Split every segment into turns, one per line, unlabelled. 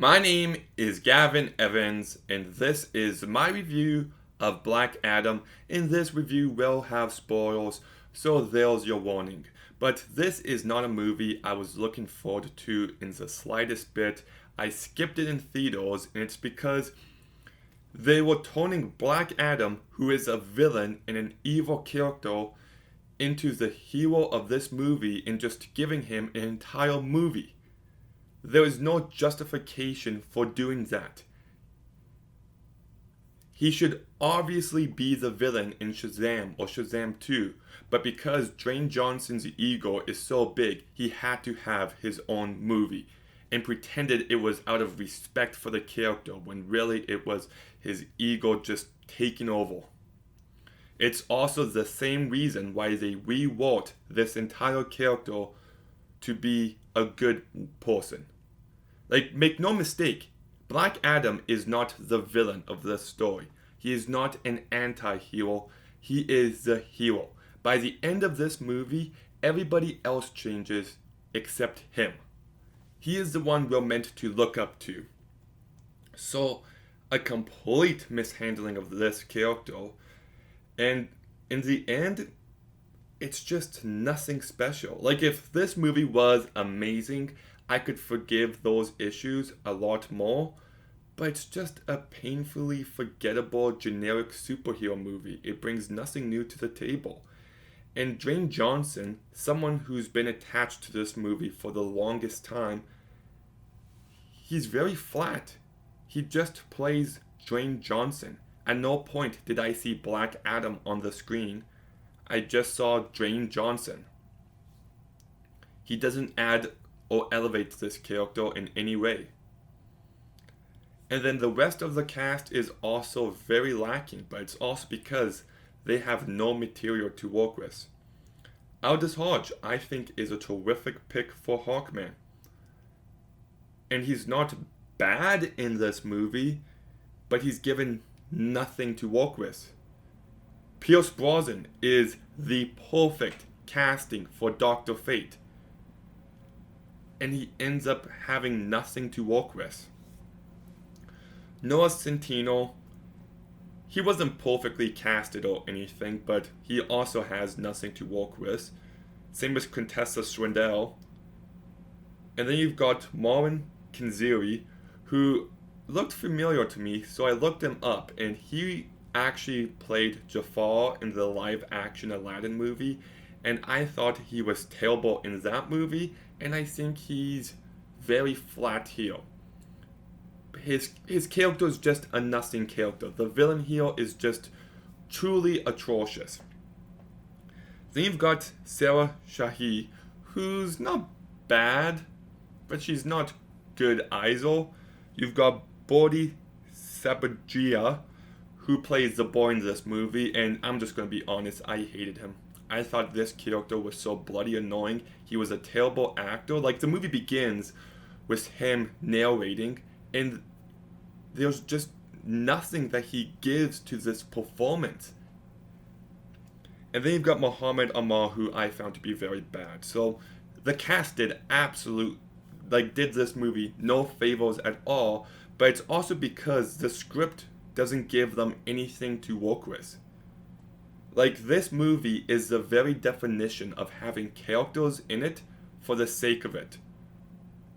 My name is Gavin Evans, and this is my review of Black Adam. In this review, will have spoilers, so there's your warning. But this is not a movie I was looking forward to in the slightest bit. I skipped it in theaters, and it's because they were turning Black Adam, who is a villain and an evil character, into the hero of this movie and just giving him an entire movie. There is no justification for doing that. He should obviously be the villain in Shazam or Shazam 2, but because Dwayne Johnson's ego is so big, he had to have his own movie and pretended it was out of respect for the character when really it was his ego just taking over. It's also the same reason why they rewrote this entire character to be a good person. Like, make no mistake, Black Adam is not the villain of this story. He is not an anti-hero. He is the hero. By the end of this movie, everybody else changes except him. He is the one we're meant to look up to. So, a complete mishandling of this character. And in the end, it's just nothing special. Like, if this movie was amazing, I could forgive those issues a lot more, but it's just a painfully forgettable generic superhero movie. It brings nothing new to the table. And Dwayne Johnson, someone who's been attached to this movie for the longest time, he's very flat. He just plays Dwayne Johnson. At no point did I see Black Adam on the screen. I just saw Dwayne Johnson. He doesn't add or elevate this character in any way. And then the rest of the cast is also very lacking, but it's also because they have no material to work with. Aldous Hodge, I think, is a terrific pick for Hawkman. And he's not bad in this movie, but he's given nothing to work with. Pierce Brosnan is the perfect casting for Dr. Fate, and he ends up having nothing to work with. Noah Centineo, he wasn't perfectly casted or anything, but he also has nothing to work with. Same with Contessa Swindell. And then you've got Marwan Kenziri, who looked familiar to me, so I looked him up, and he actually played Jafar in the live-action Aladdin movie, and I thought he was terrible in that movie, and I think he's very flat here. His character is just a nothing character. The villain here is just truly atrocious. Then you've got Sarah Shahi, who's not bad, but she's not good either. You've got Bodhi Sabagia, who plays the boy in this movie, and I'm just going to be honest, I hated him. I thought this character was so bloody annoying. He was a terrible actor. Like, the movie begins with him narrating, and there's just nothing that he gives to this performance. And then you've got Muhammad Ammar, who I found to be very bad. So the cast did this movie no favors at all, but it's also because the script doesn't give them anything to work with. Like, this movie is the very definition of having characters in it for the sake of it.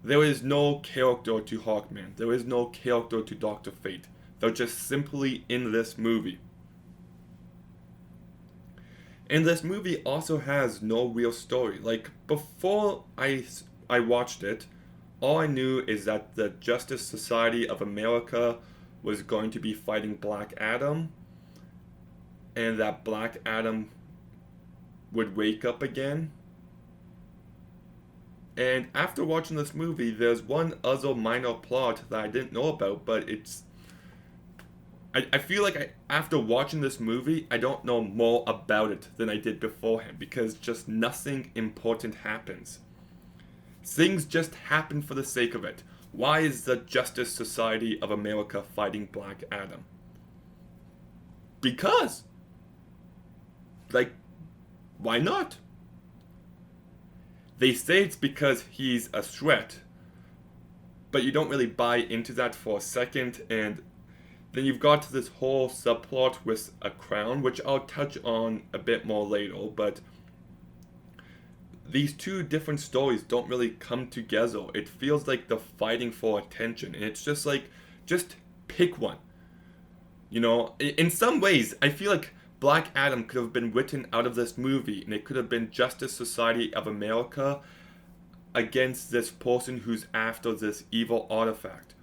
There is no character to Hawkman. There is no character to Dr. Fate. They're just simply in this movie. And this movie also has no real story. Like, before I watched it, all I knew is that the Justice Society of America was going to be fighting Black Adam, and that Black Adam would wake up again. And after watching this movie, there's one other minor plot that I didn't know about, but I feel like after watching this movie, I don't know more about it than I did beforehand, because just nothing important happens. Things just happen for the sake of it. Why is the Justice Society of America fighting Black Adam? Because. Like, why not? They say it's because he's a threat, but you don't really buy into that for a second. And then you've got this whole subplot with a crown, which I'll touch on a bit more later, but these two different stories don't really come together. It feels like they're fighting for attention, and it's just like, just pick one. You know, in some ways, I feel like Black Adam could have been written out of this movie, and it could have been Justice Society of America against this person who's after this evil artifact.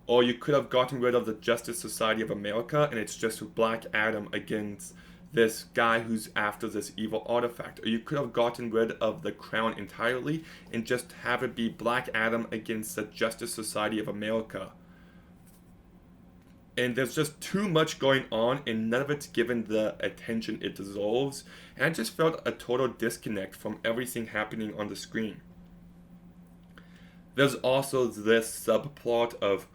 Or you could have gotten rid of the Justice Society of America, and it's just Black Adam against this guy who's after this evil artifact. Or you could have gotten rid of the crown entirely and just have it be Black Adam against the Justice Society of America. And there's just too much going on, and none of it's given the attention it deserves. And I just felt a total disconnect from everything happening on the screen. There's also this subplot of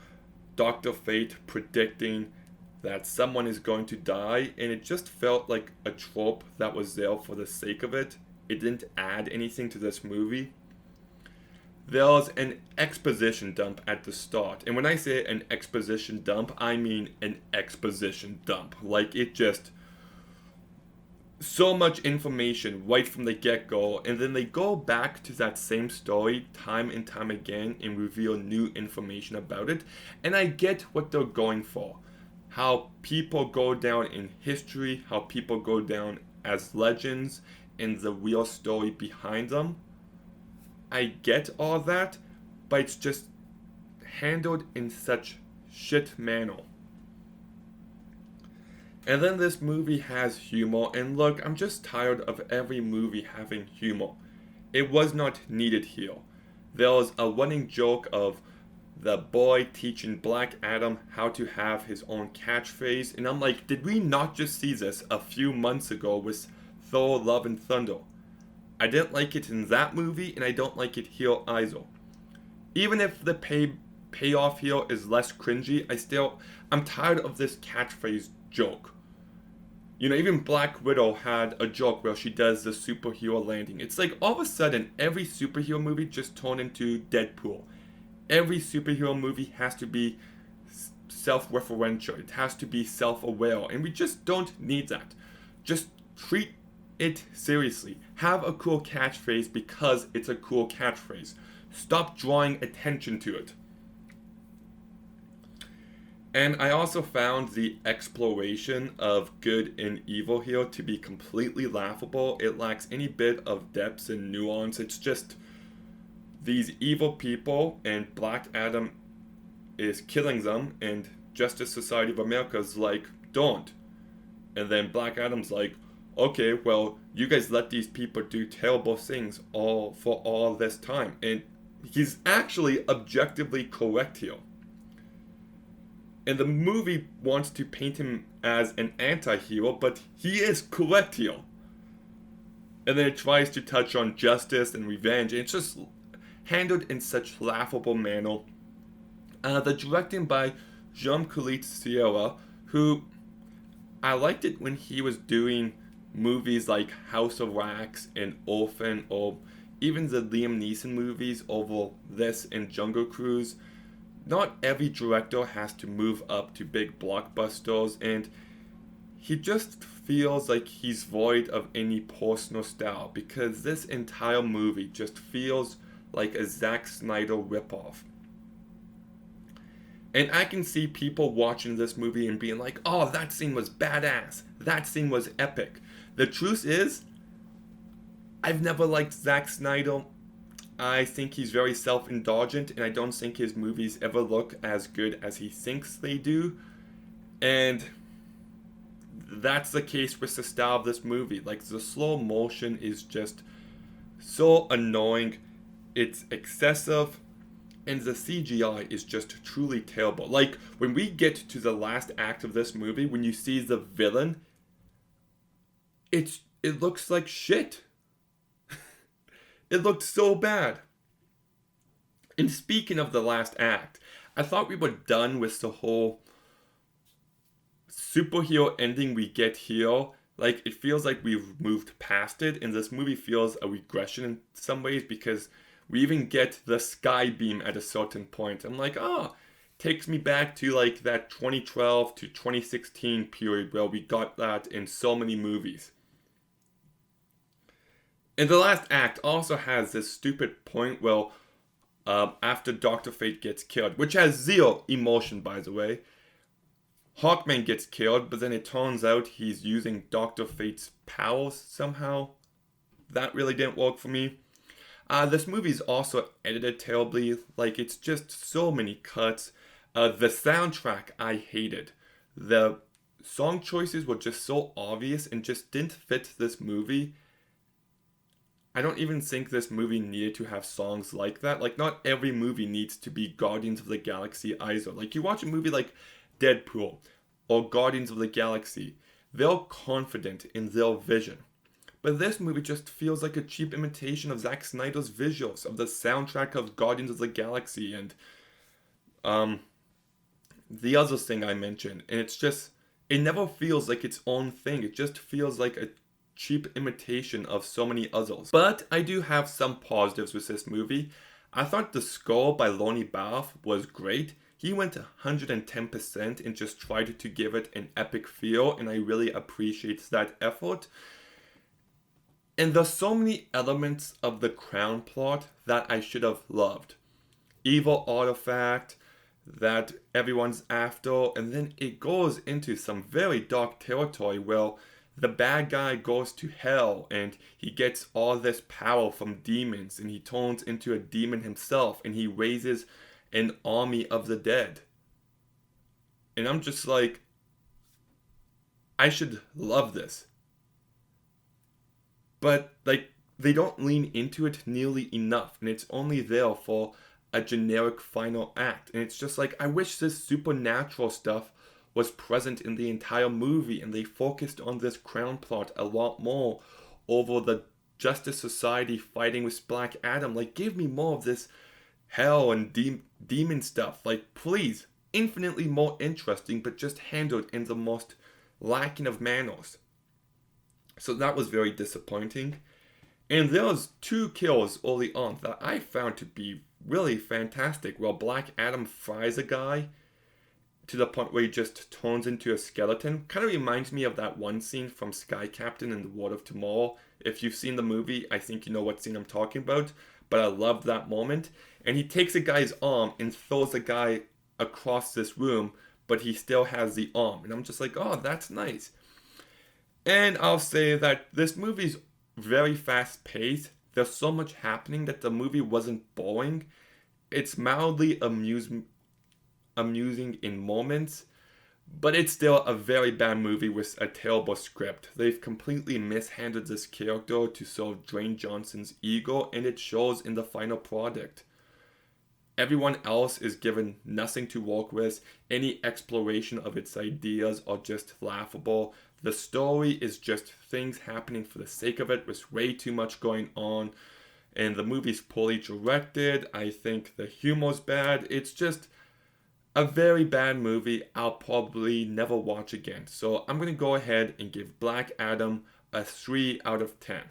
Dr. Fate predicting that someone is going to die, and it just felt like a trope that was there for the sake of it. It didn't add anything to this movie. There's an exposition dump at the start, and when I say an exposition dump, I mean an exposition dump. Like, it just, so much information right from the get-go, and then they go back to that same story time and time again and reveal new information about it. And I get what they're going for. How people go down in history, how people go down as legends, and the real story behind them. I get all that, but it's just handled in such shit manner. And then this movie has humor, and look, I'm just tired of every movie having humor. It was not needed here. There was a running joke of the boy teaching Black Adam how to have his own catchphrase, and I'm like, did we not just see this a few months ago with Thor: Love and Thunder? I didn't like it in that movie, and I don't like it here either. Even if the payoff here is less cringy, I'm tired of this catchphrase joke. You know, even Black Widow had a joke where she does the superhero landing. It's like all of a sudden every superhero movie just turned into Deadpool. Every superhero movie has to be self-referential. It has to be self-aware, and we just don't need that. Just treat it seriously. Have a cool catchphrase because it's a cool catchphrase. Stop drawing attention to it. And I also found the exploration of good and evil here to be completely laughable. It lacks any bit of depth and nuance. It's just these evil people, and Black Adam is killing them, and Justice Society of America is like, don't. And then Black Adam's like, okay, well, you guys let these people do terrible things for all this time. And he's actually objectively correct here. And the movie wants to paint him as an anti-hero, but he is correct here. And then it tries to touch on justice and revenge, and it's just handled in such laughable manner. The directing by Collet-Serra, who I liked it when he was doing movies like House of Wax and Orphan, or even the Liam Neeson movies over this and Jungle Cruise. Not every director has to move up to big blockbusters, and he just feels like he's void of any personal style, because this entire movie just feels like a Zack Snyder ripoff. And I can see people watching this movie and being like, oh, that scene was badass. That scene was epic. The truth is, I've never liked Zack Snyder. I think he's very self-indulgent, and I don't think his movies ever look as good as he thinks they do. And that's the case with the style of this movie. Like, the slow motion is just so annoying. It's excessive, and the CGI is just truly terrible. Like, when we get to the last act of this movie, when you see the villain, it looks like shit. It looked so bad. And speaking of the last act, I thought we were done with the whole superhero ending we get here. Like, it feels like we've moved past it, and this movie feels a regression in some ways, because We even get the sky beam at a certain point. I'm like, oh, takes me back to like that 2012 to 2016 period where we got that in so many movies. And the last act also has this stupid point where after Dr. Fate gets killed, which has zero emotion, by the way, Hawkman gets killed, but then it turns out he's using Dr. Fate's powers somehow. That really didn't work for me. This movie's also edited terribly. Like, it's just so many cuts. The soundtrack I hated. The song choices were just so obvious and just didn't fit this movie. I don't even think this movie needed to have songs like that. Like, not every movie needs to be Guardians of the Galaxy either. Like, you watch a movie like Deadpool or Guardians of the Galaxy, they're confident in their vision. But this movie just feels like a cheap imitation of Zack Snyder's visuals, of the soundtrack of Guardians of the Galaxy and the other thing I mentioned. And it's just, it never feels like its own thing. It just feels like a cheap imitation of so many others. But I do have some positives with this movie. I thought the score by Lonnie Bath was great. He went 110% and just tried to give it an epic feel, and I really appreciate that effort. And there's so many elements of the Crown plot that I should have loved. Evil artifact that everyone's after, and then it goes into some very dark territory where the bad guy goes to hell and he gets all this power from demons and he turns into a demon himself and he raises an army of the dead. And I'm just like, I should love this. But like, they don't lean into it nearly enough, and it's only there for a generic final act. And it's just like, I wish this supernatural stuff was present in the entire movie, and they focused on this Crown plot a lot more over the Justice Society fighting with Black Adam. Like, give me more of this hell and demon stuff. Like, please, infinitely more interesting, but just handled in the most lacking of manners. So that was very disappointing. And there was 2 kills early on that I found to be really fantastic. While Black Adam fries a guy to the point where he just turns into a skeleton. Kind of reminds me of that one scene from Sky Captain in The World of Tomorrow. If you've seen the movie, I think you know what scene I'm talking about. But I loved that moment. And he takes a guy's arm and throws the guy across this room, but he still has the arm. And I'm just like, oh, that's nice. And I'll say that this movie's very fast paced. There's so much happening that the movie wasn't boring. It's mildly amusing in moments, but it's still a very bad movie with a terrible script. They've completely mishandled this character to serve Dwayne Johnson's ego, and it shows in the final product. Everyone else is given nothing to work with. Any exploration of its ideas are just laughable. The story is just things happening for the sake of it, with way too much going on. And the movie's poorly directed. I think the humor's bad. It's just a very bad movie I'll probably never watch again. So I'm going to go ahead and give Black Adam a 3 out of 10.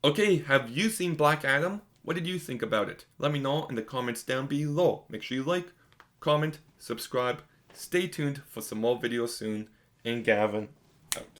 Okay, have you seen Black Adam? What did you think about it? Let me know in the comments down below. Make sure you like, comment, subscribe. Stay tuned for some more videos soon. And Gavin, out.